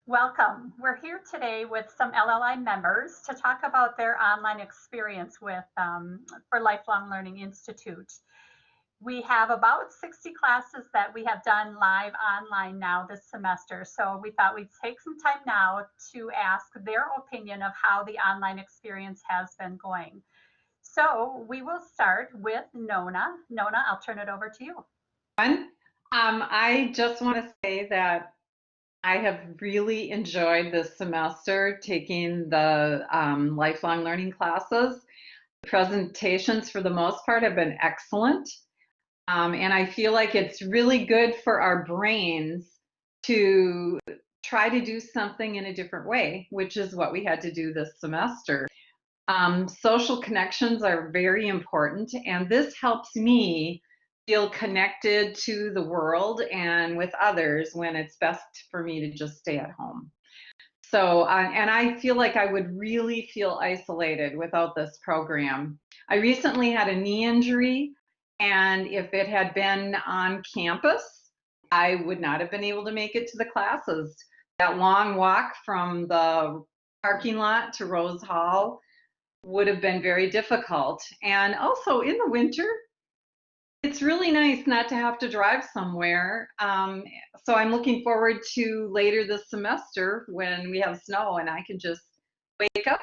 Welcome. We're here today with some LLI members to talk about their online experience with for Lifelong Learning Institute. We have about 60 classes that we have done live online now this semester. So we thought we'd take some time now to ask their opinion of how the online experience has been going. So we will start with Nona. Nona, I'll turn it over to you. I just want to say that I have really enjoyed this semester taking the lifelong learning classes. Presentations, for the most part, have been excellent. And I feel like it's really good for our brains to try to do something in a different way, which is what we had to do this semester. Social connections are very important, and this helps me feel connected to the world and with others when it's best for me to just stay at home. So, and I feel like I would really feel isolated without this program. I recently had a knee injury, and if it had been on campus, I would not have been able to make it to the classes. That long walk from the parking lot to Rose Hall would have been very difficult. And also in the winter, it's really nice not to have to drive somewhere. So I'm looking forward to later this semester when we have snow and I can just wake up,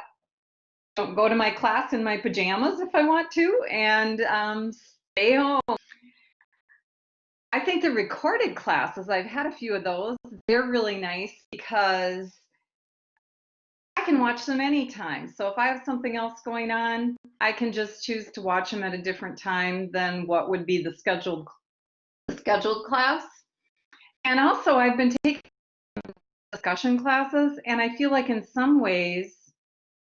don't go to my class in my pajamas if I want to, and stay home. I think the recorded classes, I've had a few of those, they're really nice because I can watch them anytime. So if I have something else going on, I can just choose to watch them at a different time than what would be the scheduled class. And also I've been taking discussion classes, and I feel like in some ways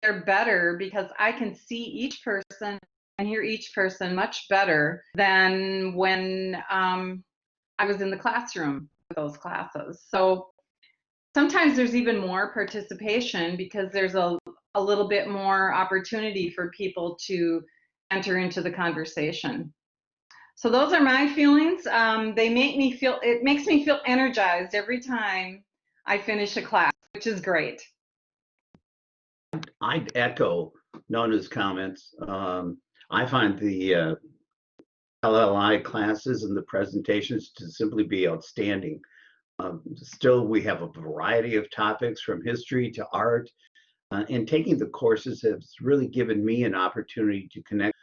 they're better because I can see each person and hear each person much better than when I was in the classroom with those classes. So sometimes there's even more participation because there's a little bit more opportunity for people to enter into the conversation. So those are my feelings. It makes me feel energized every time I finish a class, which is great. I'd echo Nona's comments. I find the LLI classes and the presentations to simply be outstanding. Still, we have a variety of topics from history to art, and taking the courses has really given me an opportunity to connect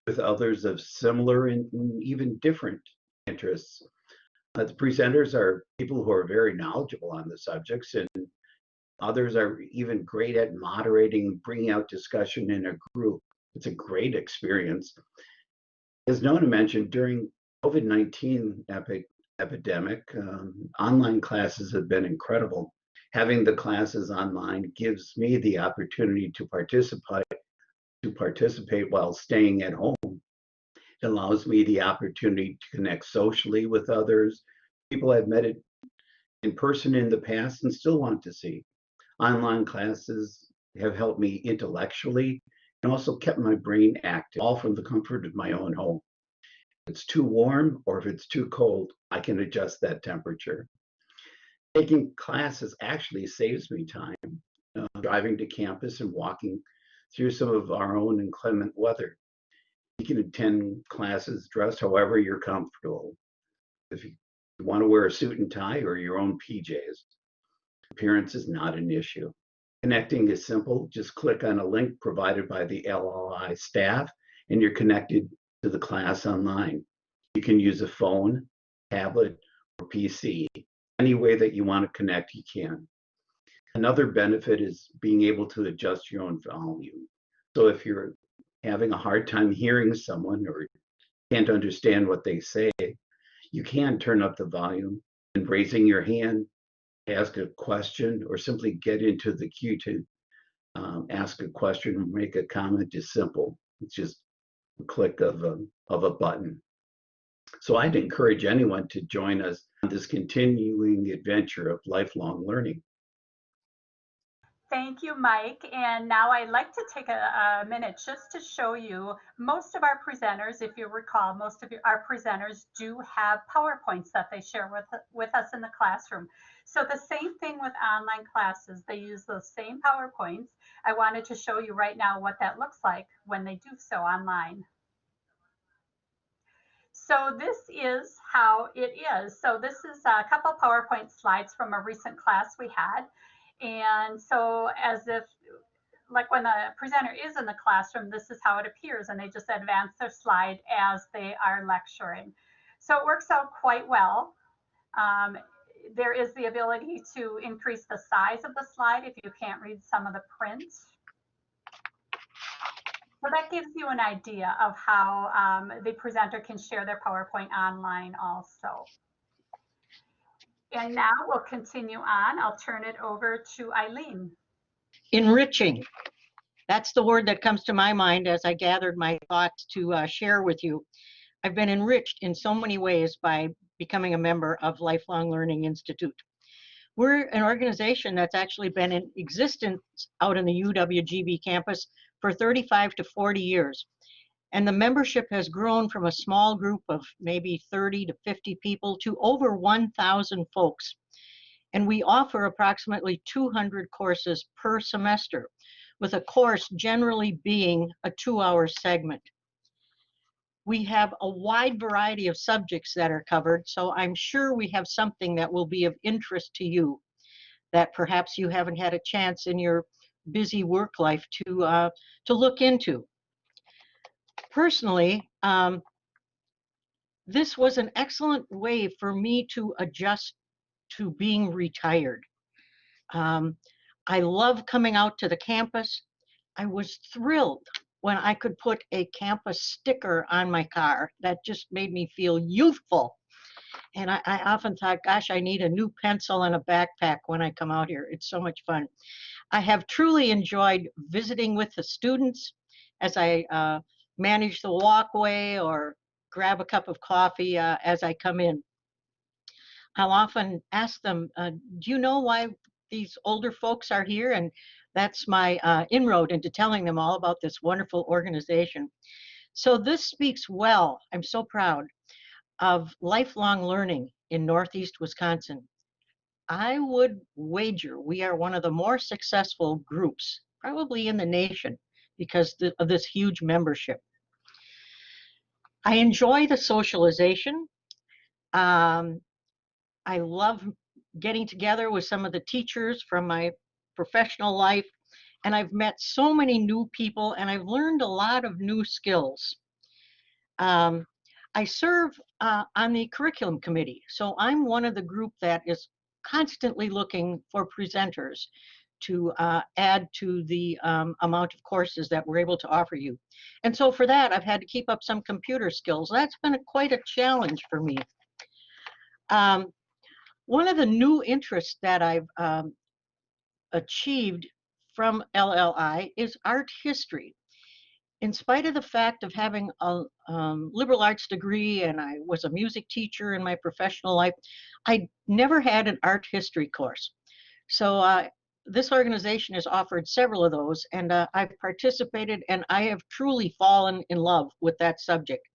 with others of similar and even different interests. The presenters are people who are very knowledgeable on the subjects, and others are even great at moderating, bringing out discussion in a group. It's a great experience. As Nona mentioned, during COVID-19 epidemic, online classes have been incredible. Having the classes online gives me the opportunity to participate while staying at home. It allows me the opportunity to connect socially with others, people I've met in person in the past and still want to see. Online classes have helped me intellectually and also kept my brain active, all from the comfort of my own home. If it's too warm or if it's too cold, I can adjust that temperature. Taking classes actually saves me time, driving to campus and walking through some of our own inclement weather. You can attend classes dressed however you're comfortable. If you want to wear a suit and tie or your own PJs, appearance is not an issue. Connecting is simple. Just click on a link provided by the LLI staff and you're connected to the class online. You can use a phone, tablet, or PC. Any way that you want to connect, you can. Another benefit is being able to adjust your own volume. So if you're having a hard time hearing someone or can't understand what they say, you can turn up the volume, and raising your hand, ask a question, or simply get into the queue to ask a question or make a comment is simple. It's just a click of a button. So I'd encourage anyone to join us on this continuing adventure of lifelong learning. Thank you, Mike. And now I'd like to take a minute just to show you most of our presenters, if you recall, most of our presenters do have PowerPoints that they share with us in the classroom. So the same thing with online classes. They use those same PowerPoints. I wanted to show you right now what that looks like when they do so online. So this is how it is. So this is a couple PowerPoint slides from a recent class we had. And so as if, like when the presenter is in the classroom, this is how it appears, and they just advance their slide as they are lecturing. So it works out quite well. There is the ability to increase the size of the slide if you can't read some of the print. So that gives you an idea of how the presenter can share their PowerPoint online also. And now we'll continue on. I'll turn it over to Eileen. Enriching. That's the word that comes to my mind as I gathered my thoughts to share with you. I've been enriched in so many ways by becoming a member of Lifelong Learning Institute. We're an organization that's actually been in existence out in the UWGB campus for 35 to 40 years. And the membership has grown from a small group of maybe 30 to 50 people to over 1,000 folks. And we offer approximately 200 courses per semester, with a course generally being a 2-hour segment. We have a wide variety of subjects that are covered, so I'm sure we have something that will be of interest to you that perhaps you haven't had a chance in your busy work life to look into. Personally, this was an excellent way for me to adjust to being retired. I love coming out to the campus. I was thrilled when I could put a campus sticker on my car. That just made me feel youthful. And I often thought, gosh, I need a new pencil and a backpack when I come out here. It's so much fun. I have truly enjoyed visiting with the students as I manage the walkway or grab a cup of coffee as I come in. I'll often ask them, do you know why these older folks are here? And that's my inroad into telling them all about this wonderful organization. So this speaks well, I'm so proud, of lifelong learning in Northeast Wisconsin. I would wager we are one of the more successful groups, probably in the nation, because of this huge membership. I enjoy the socialization. I love getting together with some of the teachers from my professional life, and I've met so many new people, and I've learned a lot of new skills. I serve on the curriculum committee, so I'm one of the group that is constantly looking for presenters to add to the amount of courses that we're able to offer you. And so for that, I've had to keep up some computer skills. That's been quite a challenge for me. One of the new interests that I've achieved from LLI is art history. In spite of the fact of having a liberal arts degree and I was a music teacher in my professional life, I never had an art history course. So this organization has offered several of those, and I've participated, and I have truly fallen in love with that subject.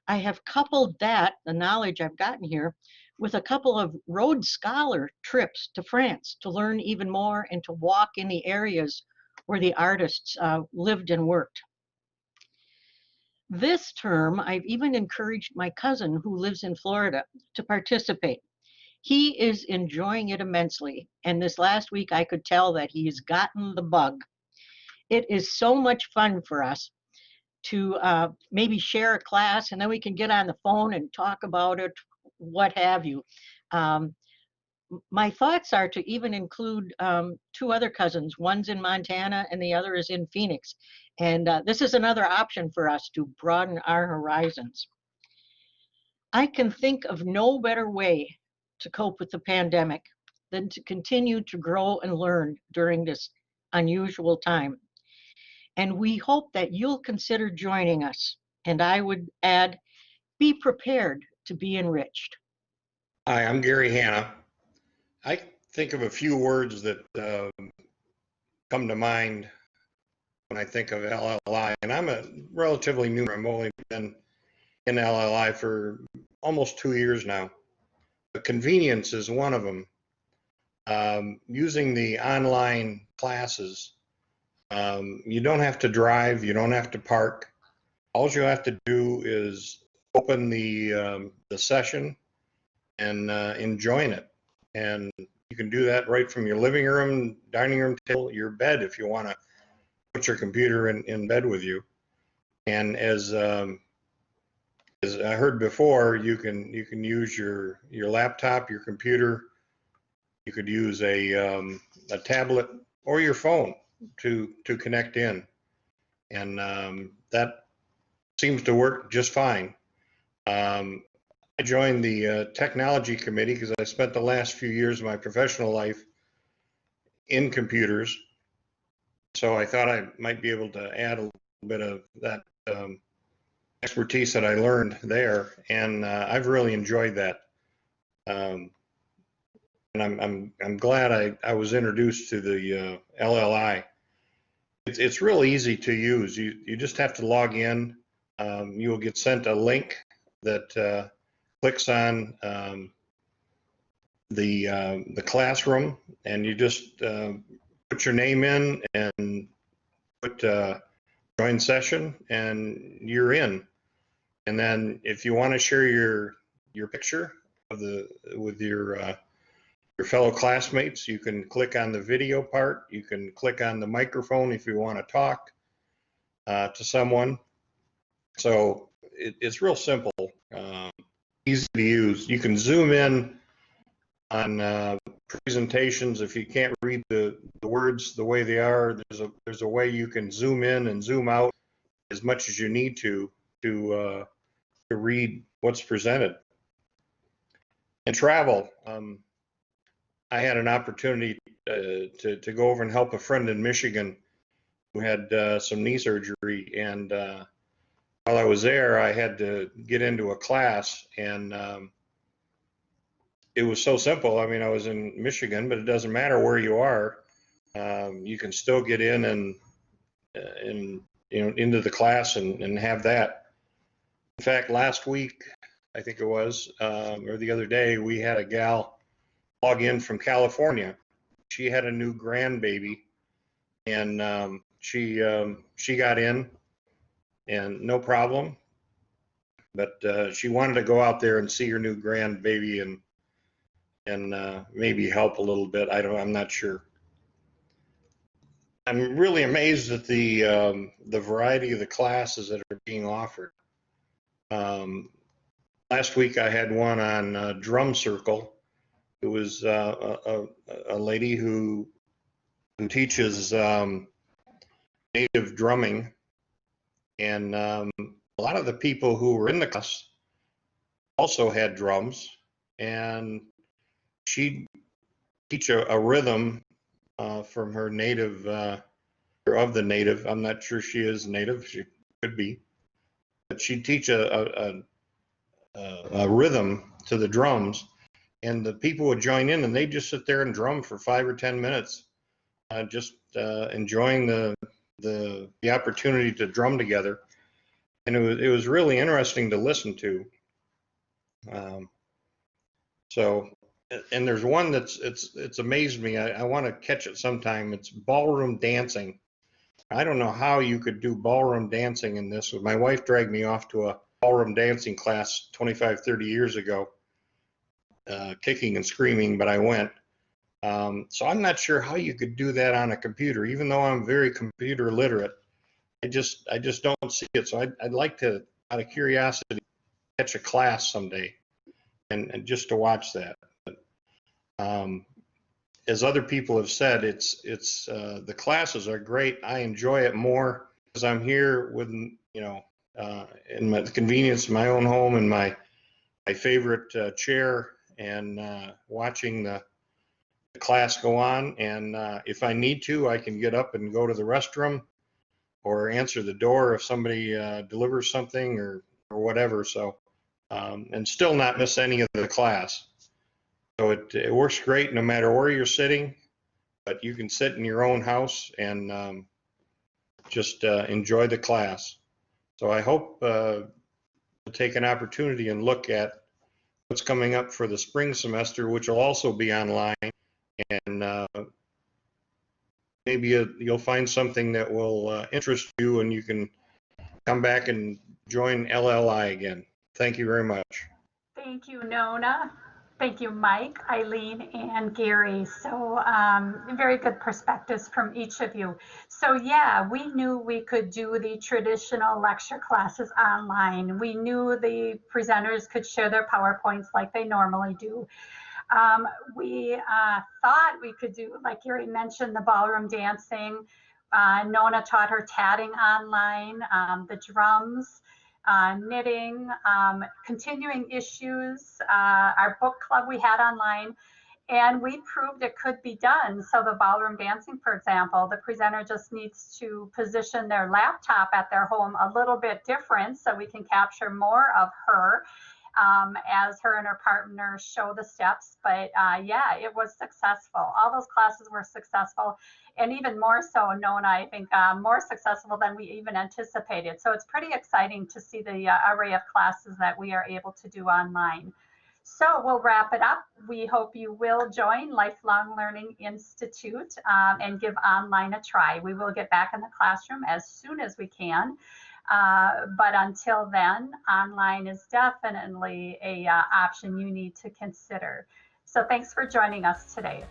I have coupled that, the knowledge I've gotten here, with a couple of Rhodes Scholar trips to France to learn even more and to walk in the areas where the artists lived and worked. This term, I've even encouraged my cousin who lives in Florida to participate. He is enjoying it immensely, and this last week I could tell that he's gotten the bug. It is so much fun for us to maybe share a class, and then we can get on the phone and talk about it, what have you. My thoughts are to even include 2 other cousins. One's in Montana and the other is in Phoenix. And this is another option for us to broaden our horizons. I can think of no better way to cope with the pandemic than to continue to grow and learn during this unusual time. And we hope that you'll consider joining us. And I would add, be prepared to be enriched. Hi, I'm Gary Hanna. I think of a few words that come to mind when I think of LLI, and I'm a relatively new. I've only been in LLI for almost 2 years now. But convenience is one of them. using the online classes, you don't have to drive, you don't have to park. All you have to do is open the session and join it. And you can do that right from your living room, dining room table, your bed, if you want to put your computer in bed with you. And as I heard before, you can use your laptop, your computer. You could use a tablet or your phone to connect in, and that seems to work just fine. I joined the technology committee because I spent the last few years of my professional life in computers, so I thought I might be able to add a little bit of that expertise that I learned there, and I've really enjoyed that. And I'm glad I was introduced to the LLI. It's real easy to use. You just have to log in. You will get sent a link that clicks on the classroom, and you just put your name in and put join session, and you're in. And then if you want to share your picture of with your fellow classmates, you can click on the video part. You can click on the microphone if you want to talk to someone. So it's real simple, easy to use. You can zoom in on presentations. If you can't read the words the way they are, there's a way you can zoom in and zoom out as much as you need to read what's presented. And travel. I had an opportunity to go over and help a friend in Michigan who had some knee surgery, and while I was there, I had to get into a class, and it was so simple. I mean, I was in Michigan, but it doesn't matter where you are. You can still get in and into the class and have that. In fact, last week, I think it was, or the other day, we had a gal log in from California. She had a new grandbaby, and she got in, and no problem. But she wanted to go out there and see her new grandbaby and maybe help a little bit. I'm not sure. I'm really amazed at the variety of the classes that are being offered. Last week I had one on drum circle. It was a lady who teaches native drumming, and a lot of the people who were in the class also had drums, and she'd teach a rhythm from her native, or of the native. I'm not sure she is native. She could be, but she'd teach a rhythm to the drums, and the people would join in, and they'd just sit there and drum for 5 or 10 minutes, just enjoying the opportunity to drum together. And it was really interesting to listen to. So, and there's one it's amazed me. I want to catch it sometime. It's ballroom dancing. I don't know how you could do ballroom dancing in this. My wife dragged me off to a ballroom dancing class 25, 30 years ago, kicking and screaming, but I went. So I'm not sure how you could do that on a computer, even though I'm very computer literate. I just don't see it. So I'd like to, out of curiosity, catch a class someday and just to watch that. But, as other people have said, it's the classes are great. I enjoy it more because I'm here with, in the convenience of my own home and my favorite chair, and watching the class go on. And if I need to, I can get up and go to the restroom or answer the door if somebody delivers something or whatever. So, and still not miss any of the class. So it works great no matter where you're sitting, but you can sit in your own house and just enjoy the class. So I hope to take an opportunity and look at what's coming up for the spring semester, which will also be online, and maybe you'll find something that will interest you, and you can come back and join LLI again. Thank you very much. Thank you, Nona. Thank you, Mike, Eileen, and Gary. So very good perspectives from each of you. So yeah, we knew we could do the traditional lecture classes online. We knew the presenters could share their PowerPoints like they normally do. We thought we could do, like Gary mentioned, the ballroom dancing. Nona taught her tatting online, the drums, knitting, continuing issues, our book club we had online, and we proved it could be done. So the ballroom dancing, for example, the presenter just needs to position their laptop at their home a little bit different so we can capture more of her as her and her partner show the steps. But yeah, it was successful. All those classes were successful, and even more so, Nona, I think more successful than we even anticipated. So it's pretty exciting to see the array of classes that we are able to do online. So we'll wrap it up. We hope you will join Lifelong Learning Institute and give online a try. We will get back in the classroom as soon as we can. But until then, online is definitely a option you need to consider. So thanks for joining us today.